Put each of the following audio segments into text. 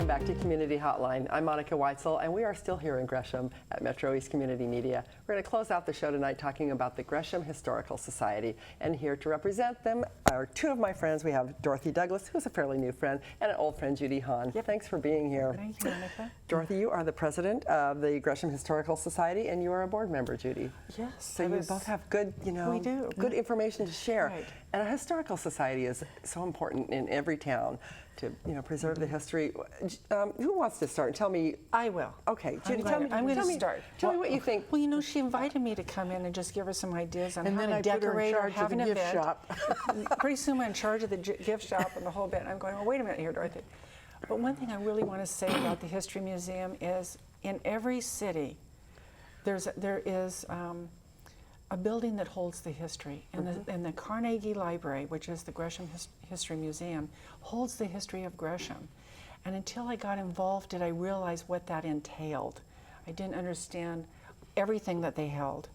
Welcome back to Community Hotline. I'm Monica Weitzel, and we are still here in Gresham at MetroEast Community Media. We're going to close out the show tonight talking about the Gresham Historical Society. And here to represent them are two of my friends. We have Dorothy Douglas, who's a fairly new friend, and an old friend, Judy Hahn. Yep. Thanks for being here. Thank you, Monica. Dorothy, you are the president of the Gresham Historical Society, and you are a board member, Judy. Yes. So you both have good, we do. good information to share. Right. And a historical society is so important in every town to, preserve the history. Who wants to start? Tell me. I will. Okay, Judy, I'm going to start. Tell me what you think. Well, she invited me to come in and just give her some ideas on and how then to I decorate put her or in charge have of an the gift event. shop. Pretty soon I'm in charge of the gift shop and the whole bit. And I'm going, well, wait a minute here, Dorothy. But one thing I really want to say about the History Museum is in every city, there is a building that holds the history. And the Carnegie Library, which is the Gresham History Museum, holds the history of Gresham. And until I got involved did I realize what that entailed. I didn't understand everything that they held.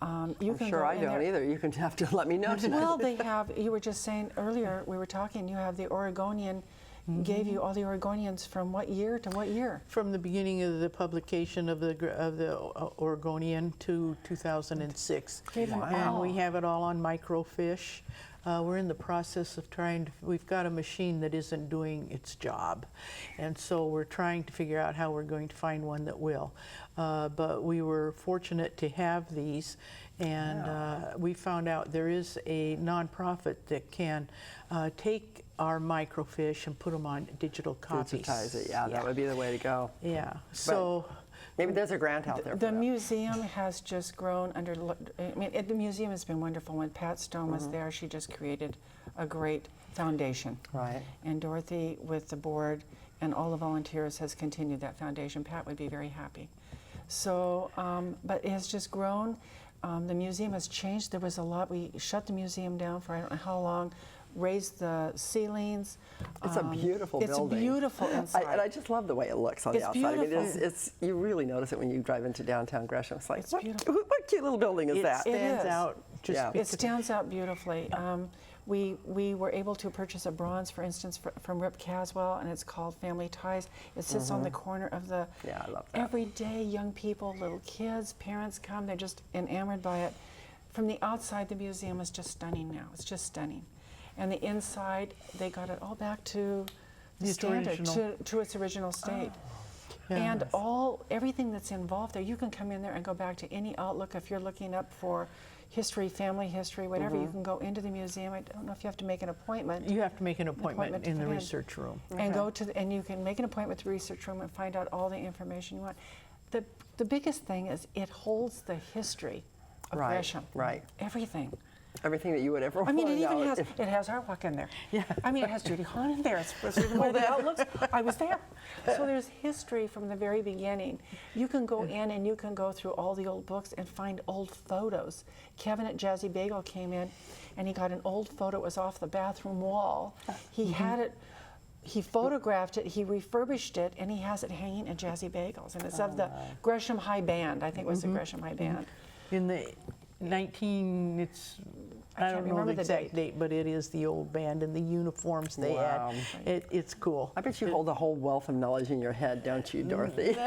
I'm sure I don't either. You can have to let me know tonight. Well, they have, you were just saying earlier, we were talking, you have the Oregonian, gave you all the Oregonians from what year to what year? From the beginning of the publication of the Oregonian to 2006. Wow. And we have it all on microfiche. We're in the process of we've got a machine that isn't doing its job. And so we're trying to figure out how we're going to find one that will. But we were fortunate to have these. And we found out there is a nonprofit that can take our microfiche and put them on digital copies. Digitize it, yeah, that would be the way to go. Yeah, so. Maybe there's a grant out there for The that. museum has just grown under, the museum has been wonderful. When Pat Stone was there, she just created a great foundation. Right. And Dorothy, with the board and all the volunteers, has continued that foundation. Pat would be very happy. So, but it has just grown. The museum has changed. There was a lot. We shut the museum down for I don't know how long, raised the ceilings. It's a beautiful building. It's beautiful inside. And I just love the way it looks on the outside. Beautiful. I mean, you really notice it when you drive into downtown Gresham. It's like, It's what cute little building is that? It stands out. It stands out beautifully. We were able to purchase a bronze, for instance, from Rip Caswell, and it's called Family Ties. It sits on the corner of the. Yeah, I love that. Every day, young people, little kids, parents come. They're just enamored by it. From the outside, the museum is just stunning now. It's just stunning. And the inside, they got it all back to the standard, to its original state. Yeah. And everything that's involved there, you can come in there and go back to any Outlook. If you're looking up for history, family history, whatever, you can go into the museum. I don't know if you have to make an appointment. You have to make an appointment in the research room. And go to, and you can make an appointment with the research room and find out all the information you want. The biggest thing is it holds the history of Gresham. Right. Everything. Everything that you would ever want I mean, to it know. even has our walk in there. Yeah. I mean, it has Judy Hahn in there. It's where the outlooks. I was there. So there's history from the very beginning. You can go in and you can go through all the old books and find old photos. Kevin at Jazzy Bagel came in and he got an old photo. It was off the bathroom wall. He had it. He photographed it, he refurbished it, and he has it hanging at Jazzy Bagels. And it's of the Gresham High Band. I think it was the Gresham High Band. In the I don't know the exact date, but it is the old band and the uniforms they had. It's cool. I bet you hold a whole wealth of knowledge in your head, don't you, Dorothy?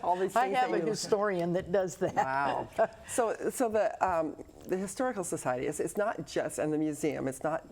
All these things I have a historian that does that. Wow. So the Historical Society, it's not just, and the museum, it's not,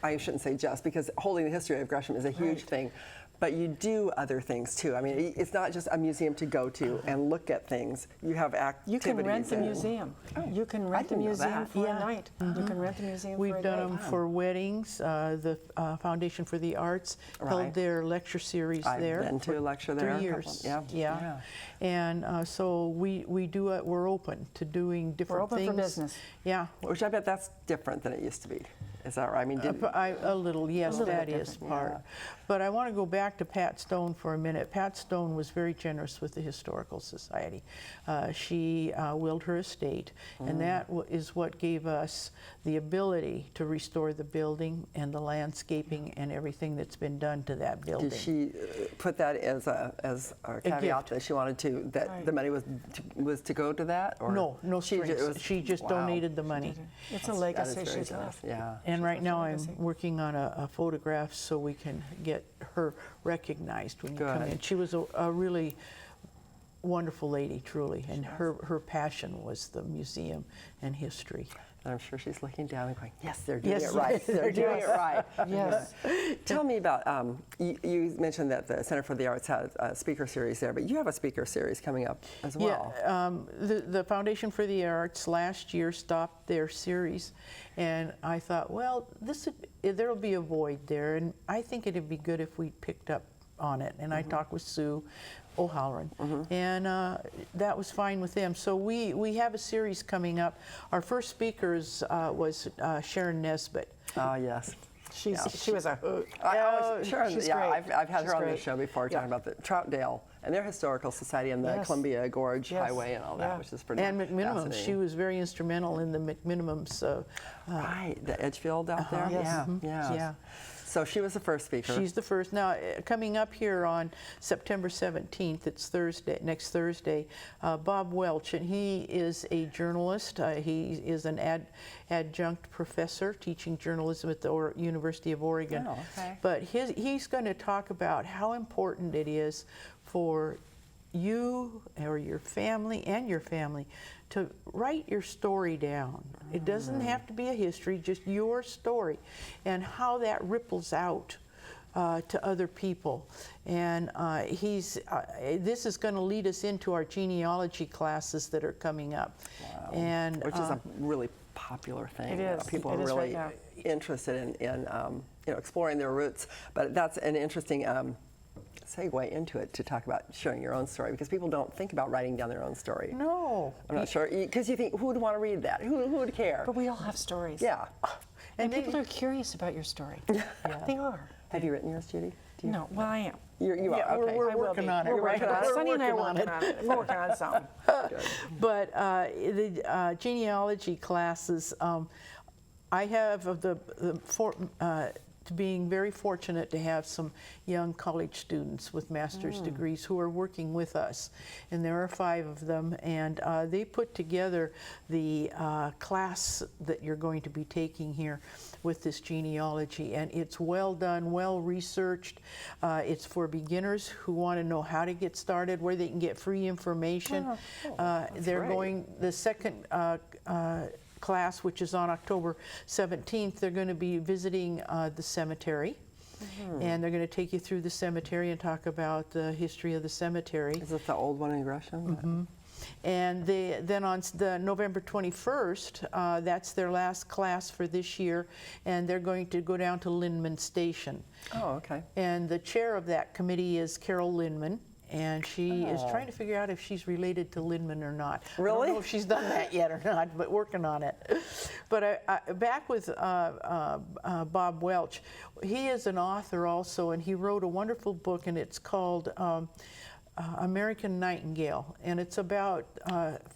I shouldn't say just, because holding the history of Gresham is a huge thing. But you do other things too. I mean, it's not just a museum to go to and look at things. You have activities. You can rent the museum. You can rent the museum for a night. You can rent the museum for a night. We've done them for weddings. The Foundation for the Arts held their lecture series there. I've been to a lecture there. 3 years. Yeah. And so we do it. We're open to doing different things. We're open for business. Yeah. Which I bet that's different than it used to be. Is that right? I mean, a little, yes, that is part. Yeah. But I want to go back to Pat Stone for a minute. Pat Stone was very generous with the Historical Society. She willed her estate, and that is what gave us the ability to restore the building and the landscaping and everything that's been done to that building. Did she put that as a caveat that she wanted to, that the money was to go to that? Or no strings. She just donated the money. It's a legacy she's left. Yeah. And right now I'm legacy. working on a photograph so we can get her recognized when you come Good. in. She was a really wonderful lady, truly, and her passion was the museum and history. And I'm sure she's looking down and going, yes, they're doing Yes, it right. They're doing it right. Yes. Tell me about, you mentioned that the Center for the Arts had a speaker series there, but you have a speaker series coming up as well. Yeah, the Foundation for the Arts last year stopped their series, and I thought, well, there'll be a void there, and I think it'd be good if we picked up on it. And I talked with Sue O'Halloran, and that was fine with them. So we have a series coming up. Our first speakers was Sharon Nesbitt. Ah, yes. She was a hoot. Sure. she's Yeah, great. I've had She's her on great. the show before talking about the Troutdale and their historical society and the Yes. Columbia Gorge Yes. Highway and all that, Yeah. which is pretty And McMinimum, fascinating. she was very instrumental in the McMinimums. Right, the Edgefield out there? Yes. Yeah, yeah. Yeah. So she was the first speaker. She's the first. Now, coming up here on September 17th, it's Thursday, next Thursday, Bob Welch, and he is a journalist. He is an adjunct professor teaching journalism at the University of Oregon. Oh, okay. But he's going to talk about how important it is for you or your family to write your story down. It doesn't have to be a history, just your story, and how that ripples out to other people. And this is going to lead us into our genealogy classes that are coming up. Wow. And Which is a really popular thing. It You know, is. people It are is right really now. interested in exploring their roots. But that's an interesting segue into it to talk about sharing your own story, because people don't think about writing down their own story. no. I'm not sure, because you think, who would want to read that? Who would care? But we all have stories. Yeah. And people are curious about your story. They are. Have you written yours, Judy? Do you? No, well, I am. You are, Yeah, okay. we're I will working be. on it. We're working on it. We're Sunny and I are working working on it. We're working on something. But the genealogy classes, I have being very fortunate to have some young college students with master's degrees who are working with us, and there are 5 of them, and they put together the class that you're going to be taking here with this genealogy, and it's well done, well researched. It's for beginners who want to know how to get started, where they can get free information. They're great. going the second class, which is on October 17th, they're going to be visiting the cemetery. And they're going to take you through the cemetery and talk about the history of the cemetery. Is it the old one in Gresham? And then on the November 21st, that's their last class for this year, and they're going to go down to Lindman Station. Oh, okay. And the chair of that committee is Carol Lindman. And she is trying to figure out if she's related to Lindman or not. I Really? don't know if she's done that yet or not, but working on it. But back with Bob Welch, he is an author also, and he wrote a wonderful book, and it's called American Nightingale. And it's about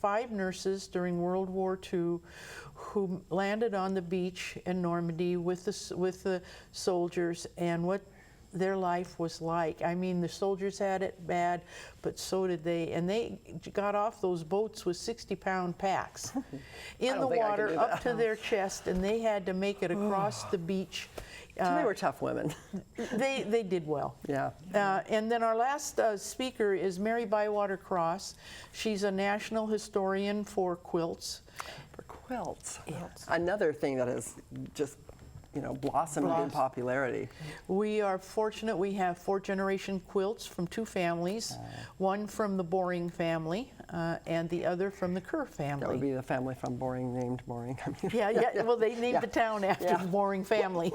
5 nurses during World War II who landed on the beach in Normandy with the soldiers, and what their life was like. I mean, the soldiers had it bad, but so did they. And they got off those boats with 60-pound packs in the don't think I could water do up that. to their chest, and they had to make it across the beach. So they were tough women. They did well. Yeah. And then our last speaker is Mary Bywater Cross. She's a national historian for quilts. For quilts. Another thing that has just blossomed in popularity. We are fortunate we have 4th-generation quilts from 2 families, one from the Boring family and the other from the Kerr family. That would be the family from Boring, named Boring. Yeah. Well, they named the town after the Boring family.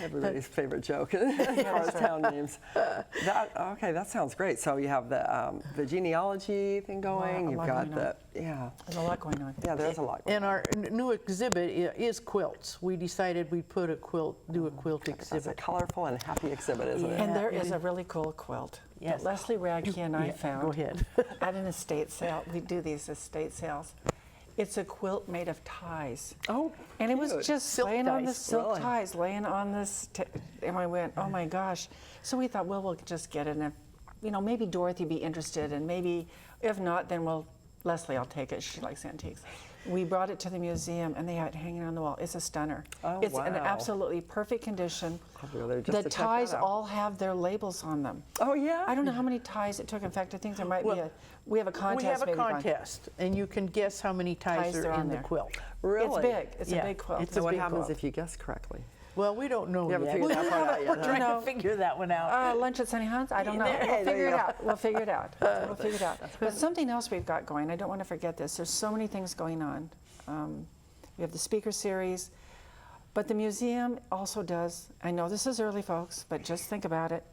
Everybody's favorite joke as far as town names. That sounds great. So you have the genealogy thing going. a You've lot got going on. There's a lot going on. Yeah, there's a lot. And our new exhibit is quilts. We decided we'd do a quilt That's a exhibit. colorful and happy exhibit, isn't it? And there Yeah, is a really cool quilt Yes. that Leslie Radke and I Yeah, found go ahead. at an estate sale. We do these estate sales. It's a quilt made of ties. Oh, And it was cute. just Silk laying on ties, this silk really? ties, laying on this, and I went, oh my gosh. So we thought, well, we'll just get it, and if, maybe Dorothy be interested, and maybe if not, then Leslie, I'll take it. She likes antiques. We brought it to the museum, and they had it hanging on the wall. It's a stunner. Oh, it's in wow. absolutely perfect condition. I'll go there just The to check that ties out. all have their labels on them. Oh, yeah? I don't know how many ties it took. In fact, I think there might be Well, we have a contest. We have a maybe going. contest, and you can guess how many ties Ties are are on in the there. quilt. Really? It's big. It's Yeah, a big quilt. it's So a what big happens quilt. if you guess correctly? Well, we don't know You haven't yet. figured that part out yet, We're huh? trying No. to figure that one out. Lunch at Sunny Hunt's? I don't know. There- We'll there figure you it go. out. We'll figure it out. We'll figure it out. But something else we've got going, I don't want to forget this. There's so many things going on. We have the speaker series, but the museum also does, I know this is early, folks, but just think about it,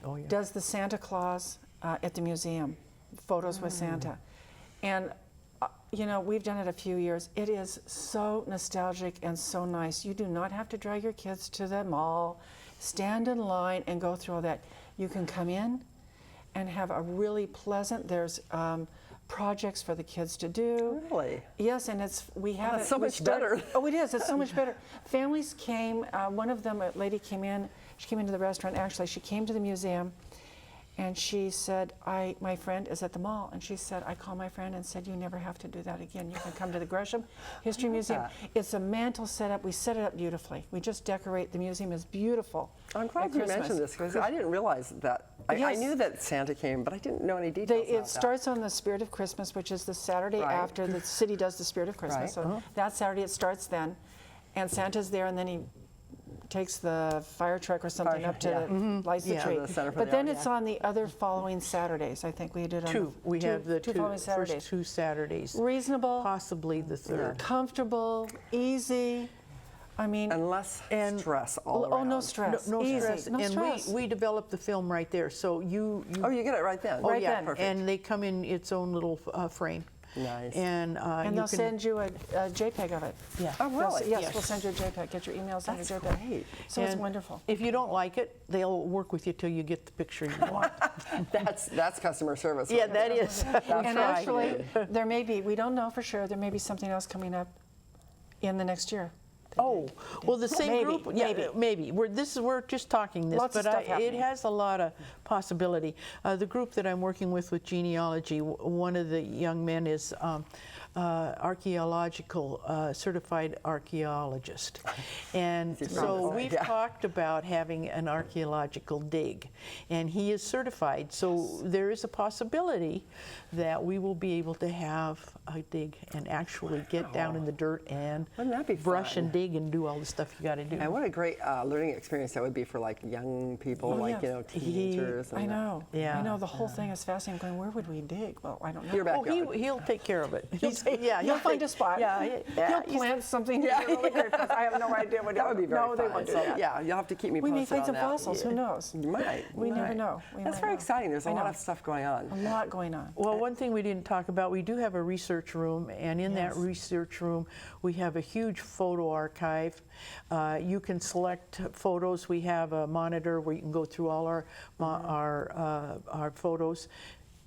Oh, yeah. does the Santa Claus at the museum, photos with Santa. And you know, we've done it a few years. It is so nostalgic and so nice. You do not have to drag your kids to the mall, stand in line and go through all that. You can come in and have a really pleasant, there's projects for the kids to do. Really? Yes, and we have that's it. so we much better. Oh, it is. It's so much better. Families came. One of them, a lady came in. She came into the restaurant. Actually, she came to the museum, and she said, my friend is at the mall. And she said, I called my friend and said, you never have to do that again. You can come to the Gresham History Museum. that. It's a mantle set up. We set it up beautifully. We just decorate. The museum is beautiful. I'm at glad you Christmas. mentioned this because I didn't realize that. I Yes. knew that Santa came, but I didn't know any details about It starts on the Spirit of Christmas, which is the Saturday Right. after the city does the Spirit of Christmas. Right. So that Saturday it starts then, and Santa's there, and then he takes the fire truck or something Fire up to truck, the, lights the Yeah. tree. To the center for But the then yard, it's yeah. on the other following Saturdays. I think we did on Two. We have the two following Saturdays. first two Saturdays. Reasonable, Possibly the third. comfortable, easy. I mean, And less And- stress all around. oh, no stress. No Easy. stress. No and stress. we developed the film right there. So you Oh, you get it right then. oh Right yeah, then. Perfect. and they come in its own little frame. Nice. And and you they'll can, send you a JPEG of it. Yeah. Oh, really? Yes, Yes. we'll send you a JPEG. Get your emails on That's your JPEG. great. So it's And wonderful. If you don't like it, they'll work with you till you get the picture you want. That's customer service. Yeah, right that there. is. And actually, there may be, we don't know for sure, there may be something else coming up in the next year. Oh, well, the same Maybe, group, yeah, maybe. maybe. We're just talking this, Lots of but stuff it happening. has a lot of possibility. The group that I'm working with genealogy, one of the young men is archaeological certified archaeologist, and so we've Yeah. talked about having an archaeological dig, and he is certified. So there is a possibility that we will be able to have a dig and actually get down in the dirt and Wouldn't that be brush fun? and dig and do all the stuff you got to do. And what a great learning experience that would be for like young people, Oh, like yeah. teenagers. I and know. Yeah. I know. The whole thing is fascinating. I'm going, where would we dig? Well, I don't know. Your Oh, backyard. he'll take care of it. He'll find a spot. Yeah, He'll plant something. Yeah. Really good. I have no idea what That would be very No, fun. they won't do So, that. yeah, you'll have to keep me We may posted find on some that. fossils. Who knows? You might. We you never might. know. We That's might very know. exciting. There's a I lot know. of stuff going on. A lot going on. Well, one thing we didn't talk about, we do have a research room, and in Yes. that research room, we have a huge photo archive. You can select photos. We have a monitor where you can go through all our photos.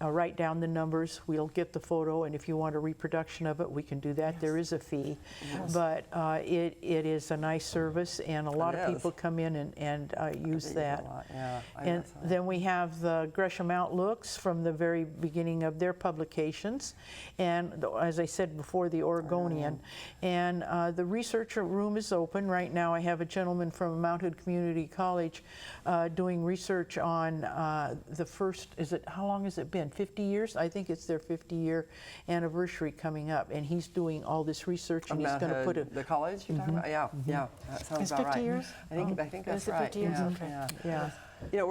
Write down the numbers, we'll get the photo, and if you want a reproduction of it, we can do that. There is a fee, but it is a nice service, and a lot of is. people come in and use Use that. a lot, yeah, I And know so. then we have the Gresham Outlooks from the very beginning of their publications, and as I said before, the Oregonian. And the research room is open. Right now I have a gentleman from Mount Hood Community College doing research on the first, how long has it been? 50 years? I think it's their 50-year anniversary coming up, and he's doing all this research, and he's Mount going to put Hood, the college you're talking about? Yeah, yeah, that sounds It's about 50 right. years? I think that's Is it right. 50 years? Yeah, Okay. yeah. yeah. You know,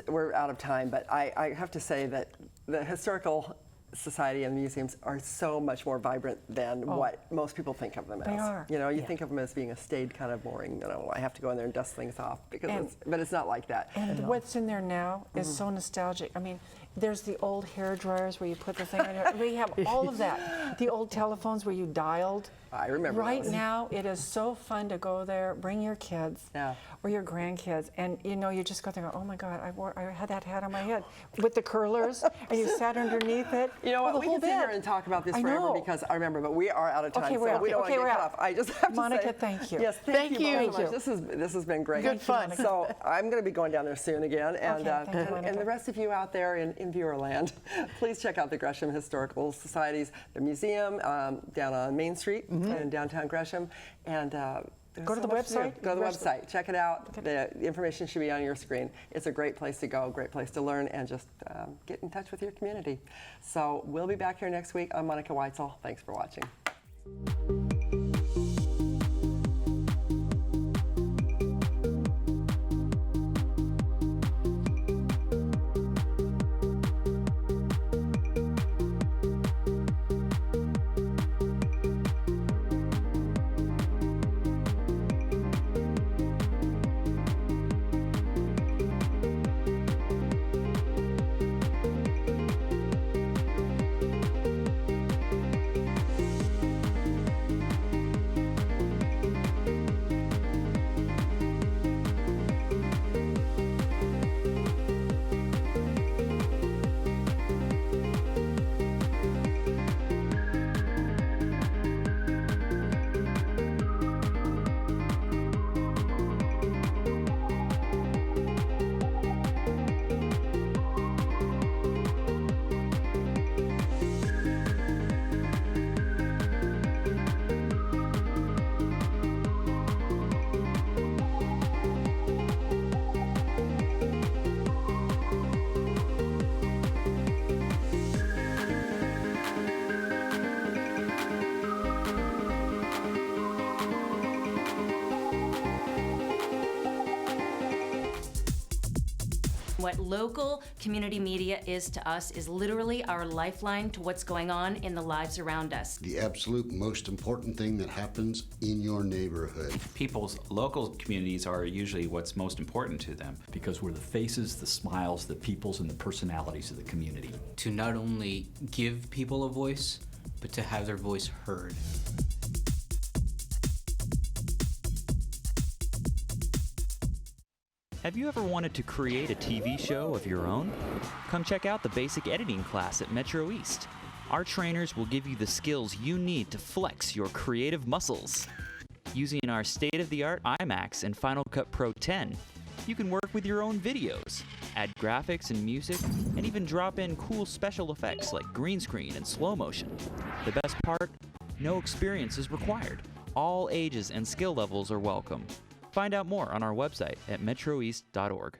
we're out of time, but I have to say that the Historical Society and museums are so much more vibrant than what most people think of them as. They are. You know, you think of them as being a staid, kind of boring, you know, I have to go in there and dust things off, And- but it's not like that. And what's in there now is so nostalgic. I mean, there's the old hair dryers where you put the thing on your, we have all of that. The old telephones where you dialed. I remember Right those. now, it is so fun to go there, bring your kids Yeah. or your grandkids, and you know, you just go there and go, oh my God, I had that hat on my head with the curlers, and you sat underneath it. You know Oh, what? the We whole can sit here bit. and talk about this I forever know. because I remember, but we are out of time, Okay, so we're out. we don't Okay, want to we're get cut out. off. I just have to Monica, say, thank you. Yes, Thank both you. so Thank much. you. This has been great. Good fun. So I'm going to be going down there soon again, and Okay, thank you, Monica. and the rest of you out there in in viewerland, please check out the Gresham Historical Societies, the museum down on Main Street in downtown Gresham, and Go to the website? Go to the website. Check it out. The information should be on your screen. It's a great place to go, great place to learn, and just get in touch with your community. So we'll be back here next week. I'm Monica Weitzel. Thanks for watching. What local community media is to us is literally our lifeline to what's going on in the lives around us. The absolute most important thing that happens in your neighborhood. People's local communities are usually what's most important to them. Because we're the faces, the smiles, the peoples, and the personalities of the community. To not only give people a voice, but to have their voice heard. Have you ever wanted to create a TV show of your own? Come check out the basic editing class at MetroEast. Our trainers will give you the skills you need to flex your creative muscles. Using our state-of-the-art IMAX and Final Cut Pro 10, you can work with your own videos, add graphics and music, and even drop in cool special effects like green screen and slow motion. The best part? No experience is required. All ages and skill levels are welcome. Find out more on our website at metroeast.org.